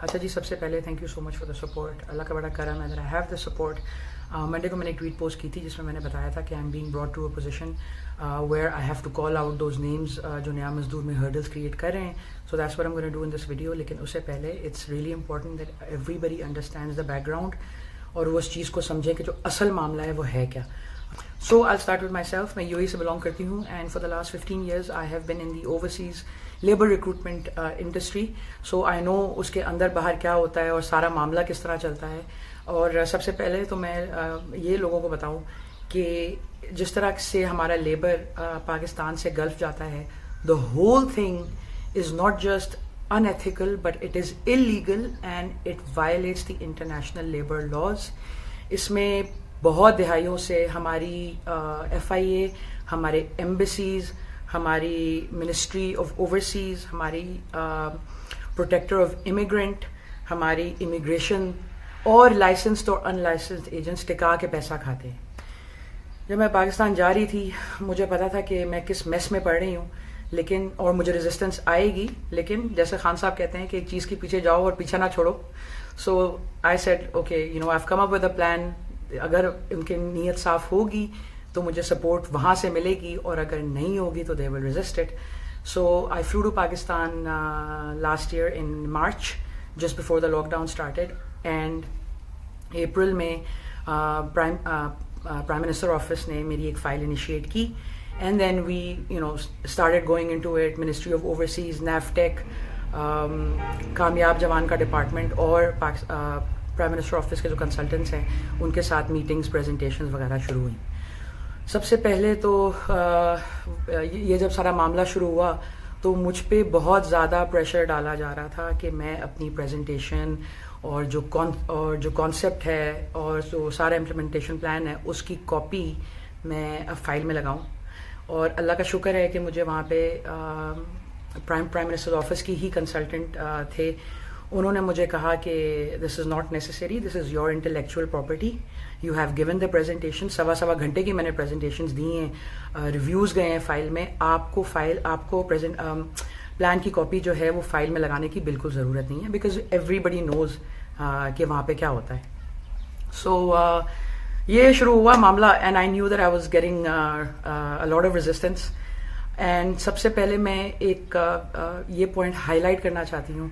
اچھا جی، سب سے پہلے thank you so much for the support. Allah کا بڑا کرم ہے that I have the support. Monday کو میں نے ایک ٹویٹ پوسٹ کی تھی جس میں نے بتایا تھا کہ I am being brought to a position where I have to call out those names جو نیا مزدور میں ہرڈلس کریٹ کر رہے ہیں. So that's what I am gonna do in this video. لیکن اس سے پہلے it's really important that everybody understands the background اور وہ اس چیز کو سمجھیں کہ جو اصل معاملہ ہے وہ ہے کیا. So I start with myself. میں یو اے سے بلانگ کرتی ہوں and for the last 15 years I have been in the overseas labour recruitment industry. So I know اس کے اندر باہر کیا ہوتا ہے اور سارا معاملہ کس طرح چلتا ہے. اور سب سے پہلے تو میں یہ لوگوں کو بتاؤں کہ جس طرح سے ہمارا لیبر پاکستان سے گلف جاتا ہے, the whole thing is not just unethical but it is illegal and it violates the international labor laws. اس میں بہت دہائیوں سے ہماری FIA, ہمارے ایمبیسیز, ہماری منسٹری آف اوورسیز, ہماری پروٹیکٹر آف امیگرینٹ, ہماری امیگریشن اور لائسنسڈ اور ان لائسنسڈ ایجنٹس ٹکا کے پیسہ کھاتے ہیں. جب میں پاکستان جا رہی تھی مجھے پتا تھا کہ میں کس میس میں پڑ رہی ہوں, لیکن اور مجھے ریزسٹنس آئے گی, لیکن جیسے خان صاحب کہتے ہیں کہ ایک چیز کے پیچھے جاؤ اور پیچھا نہ چھوڑو. So I said okay you know I have come up with a plan. اگر ان کی نیت صاف ہوگی تو مجھے سپورٹ وہاں سے ملے گی, اور اگر نہیں ہوگی تو they will resist it. So I flew to Pakistan last year in March just before the lockdown started, and April میں پرائم منسٹر آفس نے میری ایک فائل انیشیٹ کی. And then we, started going into it. Ministry of Overseas, NAVTEC, کامیاب جوان کا department اور prime minister office کے جو کنسلٹنٹس ہیں ان کے ساتھ میٹنگز, پریزنٹیشنز وغیرہ شروع ہوئیں. سب سے پہلے تو یہ جب سارا معاملہ شروع ہوا تو مجھ پہ بہت زیادہ پریشر ڈالا جا رہا تھا کہ میں اپنی پریزنٹیشن اور جو کانسیپٹ ہے اور جو سارا امپلیمنٹیشن پلان ہے اس کی کاپی میں فائل میں لگاؤں. اور اللہ کا شکر ہے کہ مجھے وہاں پہ پرائم منسٹر آفس کی ہی کنسلٹنٹ تھے. انہوں نے مجھے کہا کہ this is not necessary, this is your intellectual property, you have given the presentation. سوا گھنٹے کی میں نے پریزنٹیشنز دی ہیں, ریویوز گئے ہیں فائل میں. آپ کو پلان کی کاپی جو ہے وہ فائل میں لگانے کی بالکل ضرورت نہیں ہے, بیکاز ایوری بڈی نوز کہ وہاں پہ کیا ہوتا ہے. سو یہ شروع ہوا معاملہ, and I knew that I was getting a lot of resistance. And سب سے پہلے میں ایک یہ پوائنٹ ہائی لائٹ کرنا چاہتی ہوں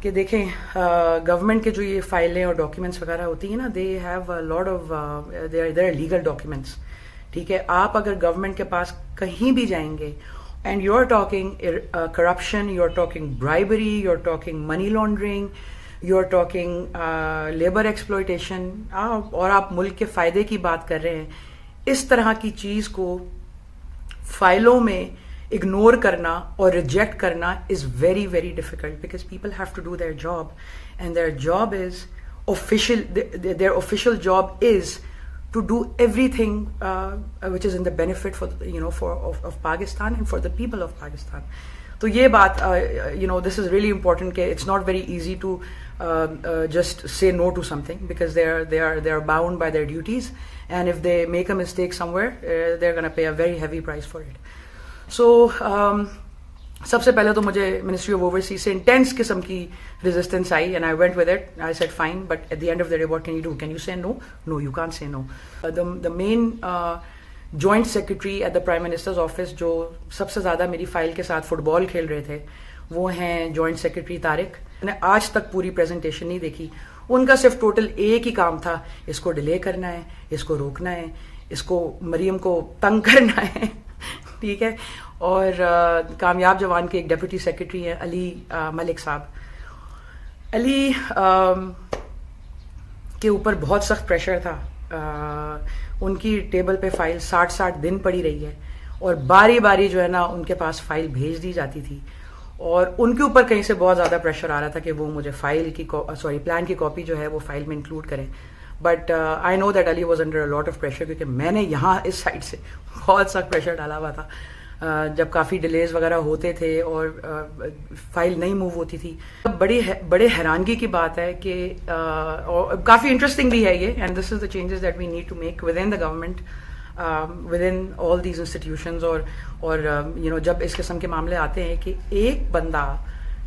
کہ دیکھیں گورنمنٹ کے جو یہ فائلیں اور ڈاکیومنٹس وغیرہ ہوتی ہیں نا, they have a lot of there are legal documents. ٹھیک ہے, آپ اگر گورنمنٹ کے پاس کہیں بھی جائیں گے and you are talking corruption, you are talking bribery, you are talking money laundering, you are talking labour exploitation, اور آپ ملک کے فائدے کی بات کر رہے ہیں, اس طرح کی چیز کو فائلوں میں اگنور کرنا اور ریجیکٹ کرنا is very very difficult, because people have to do their job, and their job is official, their official job is to do everything which is in the benefit for Pakistan and for the people of Pakistan. تو یہ بات this is really important کہ it's not very easy to just say no to something, because they are bound by their duties, and if they make a mistake somewhere they're going to pay a very heavy price for it. So سب سے پہلے تو مجھے ministry of overseas سے intense قسم کی resistance آئی, and I went with it. I said fine, but at the end of the day what can you do, can you say no? No, you can't say no. The main joint secretary at the prime minister's office جو سب سے زیادہ میری file کے ساتھ fit بال کھیل رہے تھے وہ ہیں جوائنٹ سیکرٹری طارق. میں نے آج تک پوری پریزنٹیشن نہیں دیکھی. ان کا صرف ٹوٹل ایک ہی کام تھا, اس کو ڈیلے کرنا ہے, اس کو روکنا ہے, اس کو مریم کو تنگ کرنا ہے. ٹھیک ہے. اور کامیاب جوان کے ایک ڈپٹی سیکرٹری ہیں علی ملک صاحب. علی کے اوپر بہت سخت پریشر تھا. ان کی ٹیبل پہ فائل 60 دن پڑی رہی ہے, اور باری باری جو ہے نا ان کے پاس فائل بھیج دی جاتی تھی, اور ان کے اوپر کہیں سے بہت زیادہ پریشر آ رہا تھا کہ وہ مجھے پلان کی کاپی جو ہے وہ فائل میں انکلوڈ کریں. But I know that Ali was under a lot of pressure, کیونکہ میں نے یہاں اس سائڈ سے بہت سخت پریشر ڈالا ہوا تھا جب کافی ڈیلیز وغیرہ ہوتے تھے اور فائل نہیں موو ہوتی تھی. بڑے حیرانگی کی بات ہے کہ کافی انٹرسٹنگ بھی ہے یہ, and this is the changes that we need to make within the government, within all these institutions. اور جب اس قسم کے معاملے آتے ہیں کہ ایک بندہ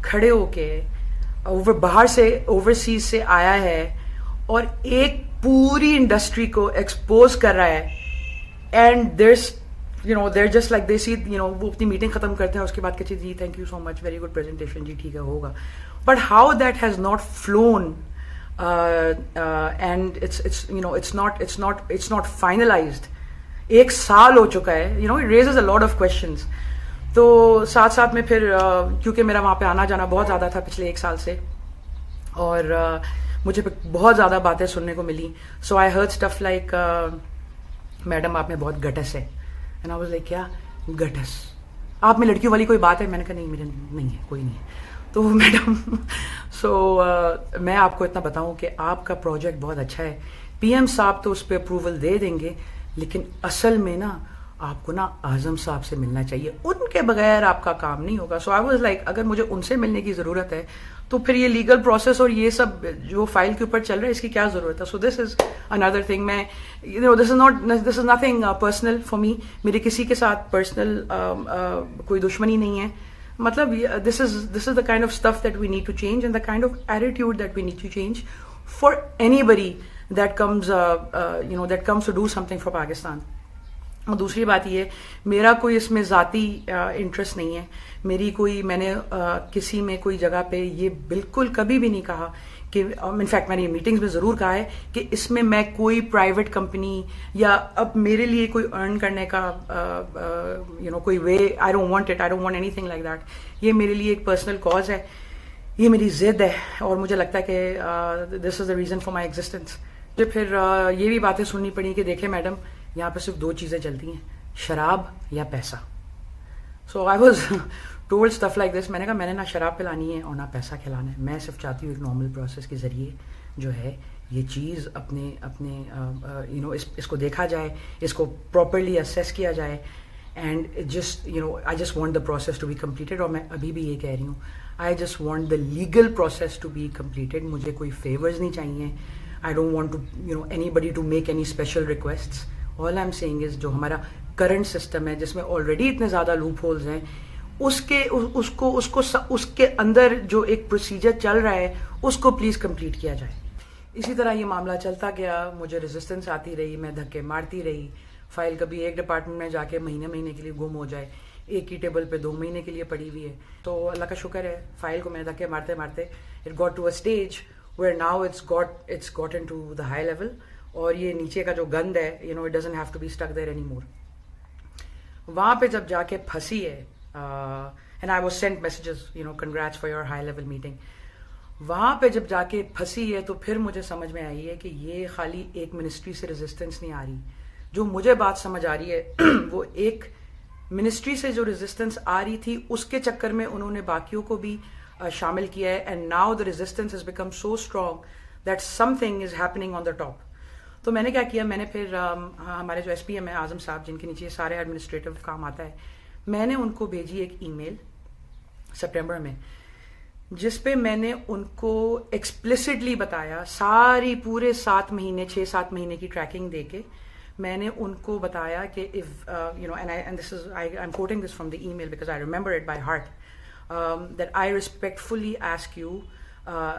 کھڑے ہو کے باہر سے اوورسیز سے آیا ہے اور ایک پوری انڈسٹری کو ایکسپوز کر رہا ہے, and they're just like they see, وہ اپنی میٹنگ ختم کرتے ہیں اس کے بعد کہتے ہیں جی thank you so much, very good presentation, جی ٹھیک ہے ہوگا. But how that has not flown and it's not finalized. 1 سال ہو چکا ہے, it raises a lot of questions. تو ساتھ ساتھ میں پھر کیونکہ میرا وہاں پہ آنا جانا بہت زیادہ تھا پچھلے 1 سال سے, اور مجھے بہت زیادہ باتیں سننے کو ملی. So I heard stuff like madam آپ میں بہت گٹس ہے. اینڈ آئی واز لائک کیا گٹس, آپ میں لڑکیوں والی کوئی بات ہے؟ میں نے کہا نہیں, میرے نہیں ہے, کوئی نہیں ہے. تو میڈم میں آپ کو اتنا بتاؤں کہ آپ کا پروجیکٹ بہت اچھا ہے, پی ایم صاحب تو اس پہ اپروول دے دیں گے, لیکن اصل میں نا آپ کو نا اعظم صاحب سے ملنا چاہیے, ان کے بغیر آپ کا کام نہیں ہوگا. سو آئی واز لائک اگر مجھے ان سے ملنے کی ضرورت ہے تو پھر یہ لیگل پروسیس اور یہ سب جو فائل کے اوپر چل رہا ہے اس کی کیا ضرورت ہے. So this is another thing. میں this is nothing personal for me. میری کسی کے ساتھ پرسنل کوئی دشمنی نہیں ہے. مطلب this is the kind of stuff that we need to change, and the kind of attitude that we need to change for anybody that comes that comes to do something for Pakistan. اور دوسری بات یہ, میرا کوئی اس میں ذاتی interest نہیں ہے. میری کوئی, میں نے کسی میں کوئی جگہ پہ یہ بالکل کبھی بھی نہیں کہا کہ, انفیکٹ میں نے میٹنگز میں ضرور کہا ہے کہ اس میں میں کوئی پرائیویٹ کمپنی یا اب میرے لیے کوئی ارن کرنے کا کوئی way, I don't want anything like that. یہ میرے لیے ایک پرسنل کاز ہے, یہ میری ضد ہے, اور مجھے لگتا ہے کہ this is the reason for my existence. پھر یہ بھی باتیں سننی پڑی کہ دیکھیں میڈم یہاں پہ صرف 2 چیزیں چلتی ہیں, شراب یا پیسہ. So I was told stuff like this. میں نے کہا میں نے نہ شراب پلانی ہے اور نہ پیسہ کھلانا ہے, میں صرف چاہتی ہوں ایک نارمل پروسیس کے ذریعے جو ہے یہ چیز اپنے اس کو دیکھا جائے, اس کو پراپرلی اسیس کیا جائے, and I just want the process to be completed. اور میں ابھی بھی یہ کہہ رہی ہوں, I just want the legal process to be completed. مجھے کوئی فیورز نہیں چاہیے. I don't want to anybody to make any special requests. All I am saying is جو ہمارا کرنٹ سسٹم ہے جس میں آلریڈی اتنے زیادہ لوپ ہولز ہیں, اس کے اندر جو ایک پروسیجر چل رہا ہے اس کو پلیز کمپلیٹ کیا جائے. اسی طرح یہ معاملہ چلتا گیا, مجھے ریزسٹنس آتی رہی, میں دھکے مارتی رہی. فائل کبھی ایک ڈپارٹمنٹ میں جا کے مہینے کے لیے گم ہو جائے, ایک ہی ٹیبل پہ 2 مہینے کے لیے پڑی ہوئی ہے. تو اللہ کا شکر ہے فائل کو میں نے دھکے مارتے it got to a stage where now it's gotten to the high level, اور یہ نیچے کا جو گند ہے it doesn't have to be stuck there anymore. وہاں پہ جب جا کے پھنسی ہے, and I was sent messages congrats for your high level meeting. وہاں پہ جب جا کے پھنسی ہے تو پھر مجھے سمجھ میں آئی ہے کہ یہ خالی ایک منسٹری سے ریزسٹنس نہیں آ رہی. جو مجھے بات سمجھ آ رہی ہے وہ ایک منسٹری سے جو ریزسٹنس آ رہی تھی اس کے چکر میں انہوں نے باقیوں کو بھی شامل کیا ہے, and now the resistance has become so strong that some thing is happening on the top. تو میں نے کیا کیا, میں نے پھر ہمارے جو ایس پی ایم ہے اعظم صاحب, جن کے نیچے سارے ایڈمنسٹریٹو کام آتا ہے, میں نے ان کو بھیجی ایک ای میل سپٹمبر میں, جس پہ میں نے ان کو ایکسپلسٹلی بتایا, ساری پورے 7 مہینے 6-7 مہینے کی ٹریکنگ دے کے میں نے ان کو بتایا کہ if and this is I'm quoting this from the email because I remember it by heart, that I respectfully ask you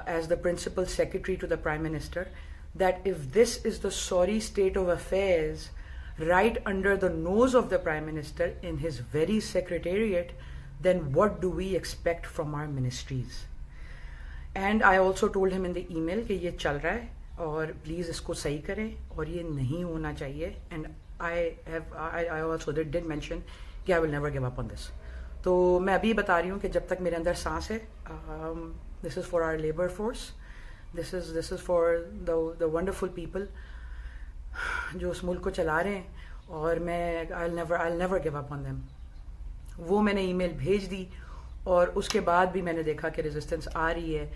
as the principal secretary to the Prime Minister, that if this is the sorry state of affairs right under the nose of the Prime Minister in his very secretariat, then what do we expect from our ministries? And I also told him in the email کہ یہ چل رہا ہے اور please اس کو صحیح کریں اور یہ نہیں ہونا چاہیے. And I also did mention کہ I will never give up on this. تو میں ابھی بتا رہی ہوں کہ جب تک میرے اندر سانس ہے, this is for our labor force, this is for the wonderful people جو اس ملک کو چلا رہے ہیں, اور میں I'll never give up on them. وہ میں نے ای میل بھیج دی, اور اس کے بعد بھی میں نے دیکھا کہ ریزسٹنس آ رہی ہے.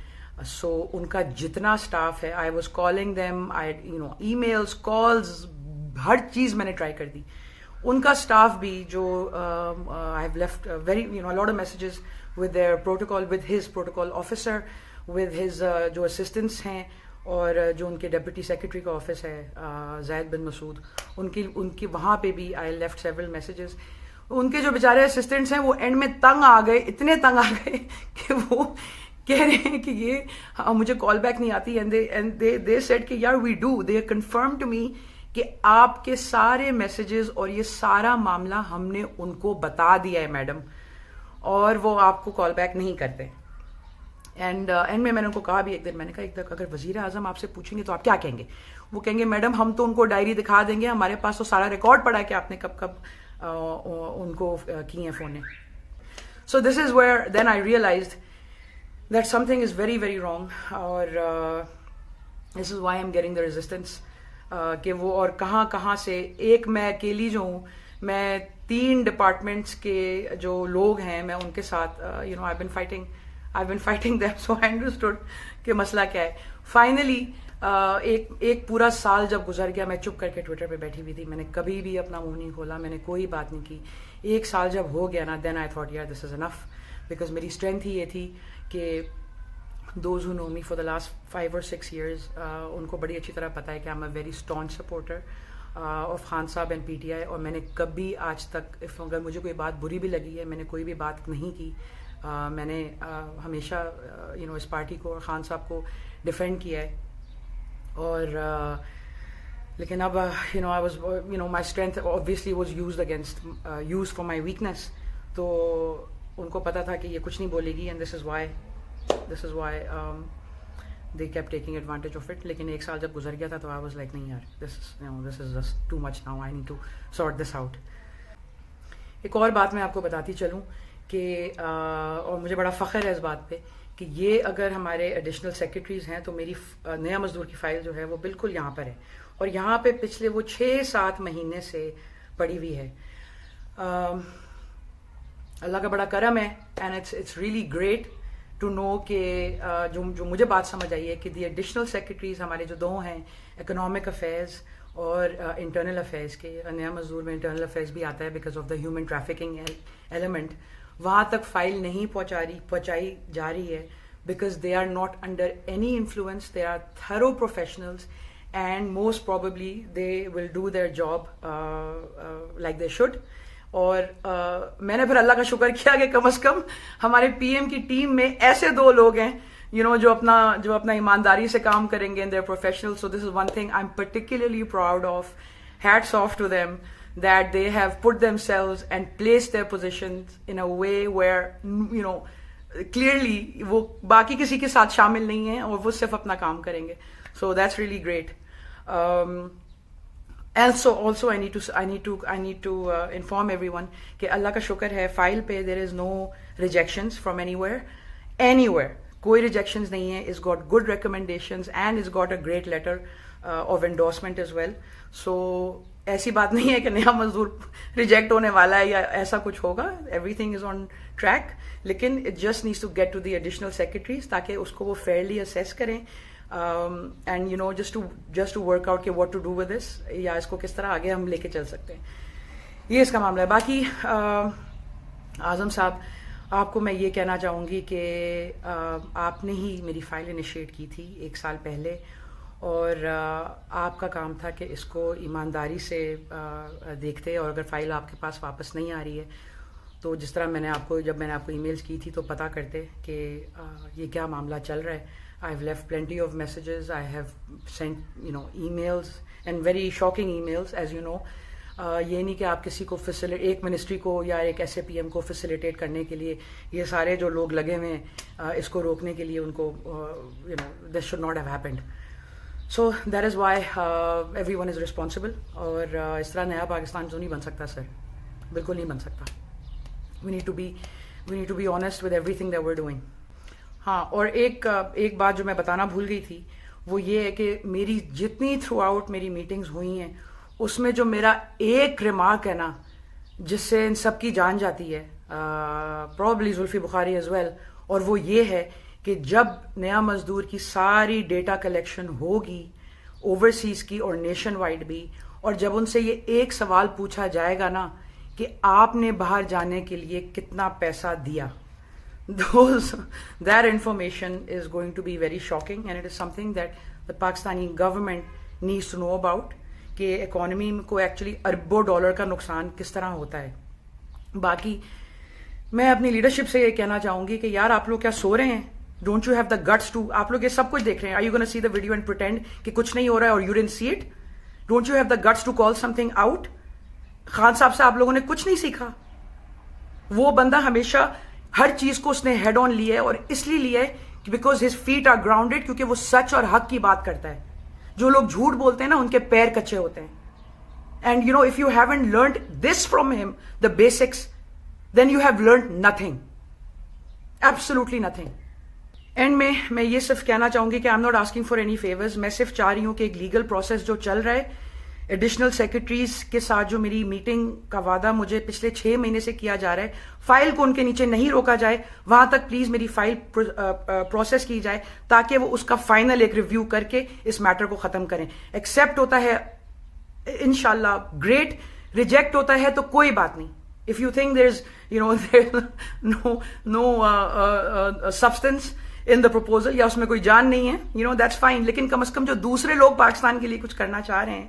سو ان کا جتنا اسٹاف ہے, I was calling them, emails, calls, ہر چیز میں نے ٹرائی کر دی. ان کا اسٹاف بھی جو I have left very lot of messages with their protocol, with his protocol officer, with his جو اسسٹنٹس ہیں, اور جو ان کے ڈپٹی سیکرٹری کا آفس ہے زید بن مسعود, ان کی وہاں پہ بھی آئی لیفٹ سیورل میسیجز. ان کے جو بیچارے اسسٹنٹس ہیں وہ اینڈ میں تنگ آ گئے, اتنے تنگ آ گئے کہ وہ کہہ رہے ہیں کہ یہ مجھے کال بیک نہیں آتی, اینڈ they said کہ یار we do, they confirmed to me کہ آپ کے سارے میسیجز اور یہ سارا معاملہ ہم نے ان کو بتا دیا ہے میڈم, اور وہ آپ کو کال بیک نہیں کرتے. اینڈ میں نے ان کو کہا بھی ایک دن, میں نے کہا ایک دن اگر وزیر اعظم آپ سے پوچھیں گے تو آپ کیا کہیں گے؟ وہ کہیں گے میڈم ہم تو ان کو ڈائری دکھا دیں گے, ہمارے پاس تو سارا ریکارڈ پڑا ہے کہ آپ نے کب کب ان کو کی ہیں phone. So this is where then I realized that something is very very wrong, اور this is why I'm getting the resistance, کہ وہ اور کہاں کہاں سے, ایک میں اکیلی جو ہوں, میں 3 ڈپارٹمنٹس کے جو لوگ ہیں میں ان کے ساتھ I've been fighting them, so I understood کہ مسئلہ کیا ہے. فائنلی ایک پورا سال جب گزر گیا, میں چپ کر کے ٹویٹر پہ بیٹھی ہوئی تھی, میں نے کبھی بھی اپنا منہ نہیں کھولا, میں نے کوئی بات نہیں کی. ایک سال جب ہو گیا نا, then I thought yeah this is enough, because میری اسٹرینتھ ہی یہ تھی کہ those who know me for the last 5 or 6 years, ان کو بڑی اچھی طرح پتہ ہے کہ I'm a very staunch supporter of Khan صاحب اینڈ PTI, اور میں نے کبھی آج تک اگر مجھے کوئی بات بری بھی لگی ہے, میں نے کوئی بھی بات نہیں کی. میں نے ہمیشہ اس پارٹی کو اور خان صاحب کو ڈیفینڈ کیا ہے. اور لیکن اب I was my strength obviously was used for my weakness, تو ان کو پتا تھا کہ یہ کچھ نہیں بولے گی, and this is why they kept taking advantage of it. لیکن ایک سال جب گزر گیا تھا تو I was like نہیں یار, this is just too much now, I need to sort this out. ایک اور بات میں آپ کو بتاتی چلوں کہ اور مجھے بڑا فخر ہے اس بات پہ کہ یہ اگر ہمارے ایڈیشنل سیکرٹریز ہیں تو میری نیا مزدور کی فائل جو ہے وہ بالکل یہاں پر ہے, اور یہاں پہ پچھلے وہ 6-7 مہینے سے پڑی ہوئی ہے. اللہ کا بڑا کرم ہے, and it's really great to know کہ جو مجھے بات سمجھ آئی ہے کہ دی ایڈیشنل سیکرٹریز ہمارے جو 2 ہیں, اکنامک افیئرز اور انٹرنل افیئرز کے, نیا مزدور میں انٹرنل افیئرز بھی آتا ہے because of the human trafficking element, وہاں تک فائل نہیں پہنچائی جا رہی ہے because they are not under any influence, they are thorough professionals, and most probably they will do their job like they should. اور میں نے پھر اللہ کا شکر کیا کہ کم از کم ہمارے پی ایم کی ٹیم میں ایسے 2 لوگ ہیں جو اپنا ایمانداری سے کام کریں گے, they're professional. So this is one thing I'm particularly proud of. Hats off to them that they have put themselves and placed their positions in a way where clearly وہ باقی کسی کے ساتھ شامل نہیں ہیں اور وہ صرف اپنا کام کریں گے. So that's really great. Also I need to inform everyone کہ اللہ کا شکر ہے فائل پہ there is no rejections from anywhere. کوئی rejections نہیں ہے. It's got good recommendations and it's got a great letter of endorsement as well. So ایسی بات نہیں ہے کہ نیا مزدور ریجیکٹ ہونے والا ہے یا ایسا کچھ ہوگا. Everything is on track. لیکن it just needs to get to the additional secretaries تاکہ اس کو وہ fairly assess کریں. And just to work out کہ what to do with this, یا اس کو کس طرح آگے ہم لے کے چل سکتے ہیں. یہ اس کا معاملہ ہے. باقی اعظم صاحب, آپ کو میں یہ کہنا چاہوں گی کہ آپ نے ہی میری فائل انیشیٹ کی تھی 1 سال پہلے, اور آپ کا کام تھا کہ اس کو ایمانداری سے دیکھتے, اور اگر فائل آپ کے پاس واپس نہیں آ رہی ہے تو جس طرح جب میں نے آپ کو ای میلز کی تھی تو پتہ کرتے کہ یہ کیا معاملہ چل رہا ہے. I've left plenty of messages. I have sent emails and very shocking emails, as you know. یہ نہیں کہ آپ کسی کو ایک منسٹری کو یا ایک ایسے پی ایم کو فیسیلیٹیٹ کرنے کے لیے یہ سارے جو لوگ لگے ہوئے ہیں اس کو روکنے کے لیے ان کو this should not have happened. So that is why everyone is responsible. اور اس طرح نیا پاکستان تو نہیں بن سکتا سر, بالکل نہیں بن سکتا. We need to be honest with everything that we're doing. ہاں, اور ایک بات جو میں بتانا بھول گئی تھی وہ یہ ہے کہ میری جتنی تھرو آؤٹ میری میٹنگز ہوئی ہیں اس میں جو میرا ایک ریمارک ہے نا جس سے ان سب کی جان جاتی ہے, probably Zulfi Bukhari as well, اور وہ یہ ہے کہ جب نیا مزدور کی ساری ڈیٹا کلیکشن ہوگی اوورسیز کی اور نیشن وائڈ بھی, اور جب ان سے یہ ایک سوال پوچھا جائے گا نا کہ آپ نے باہر جانے کے لیے کتنا پیسہ دیا, that information is going to be very shocking, and it is something that the Pakistani government needs to know about کہ اکانومی کو ایکچولی اربوں ڈالر کا نقصان کس طرح ہوتا ہے. باقی میں اپنی لیڈرشپ سے یہ کہنا چاہوں گی کہ یار آپ لوگ کیا سو رہے ہیں؟ Don't you have the guts to, آپ لوگ یہ سب کچھ دیکھ رہے ہیں, are you going to see the video and pretend کہ کچھ نہیں ہو رہا ہے اور you didn't see it? Don't you have the guts to call something out? Khan صاحب سے آپ لوگوں نے کچھ نہیں سیکھا. وہ بندہ ہمیشہ ہر چیز کو اس نے ہیڈ آن لیا ہے, اور اس لیے لیا ہے because his feet are grounded, کیونکہ وہ سچ اور حق کی بات کرتا ہے. جو لوگ جھوٹ بولتے ہیں نا, ان کے پیر کچے ہوتے ہیں. And you know, if you haven't learned this from him, the basics, then you have learned nothing. Absolutely nothing. And میں یہ صرف کہنا چاہوں گی کہ I am not asking for any favours. میں صرف چاہ رہی ہوں کہ ایک لیگل پروسیس جو چل رہا ہے, ایڈیشنل سیکرٹریز کے ساتھ جو میری میٹنگ کا وعدہ مجھے پچھلے 6 مہینے سے کیا جا رہا ہے, فائل کو ان کے نیچے نہیں روکا جائے, وہاں تک پلیز میری فائل پروسیس کی جائے تاکہ وہ اس کا فائنل ایک ریویو کر کے اس میٹر کو ختم کریں. ایکسیپٹ ہوتا ہے انشاءاللہ گریٹ, ریجیکٹ ہوتا ہے تو کوئی بات نہیں. If you think there's no substance in the proposal, یا اس میں کوئی جان نہیں ہے, that's fine. لیکن کم از کم جو دوسرے لوگ پاکستان کے لیے کچھ کرنا چاہ رہے ہیں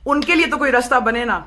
ان کے لیے تو کوئی راستہ بنے نا.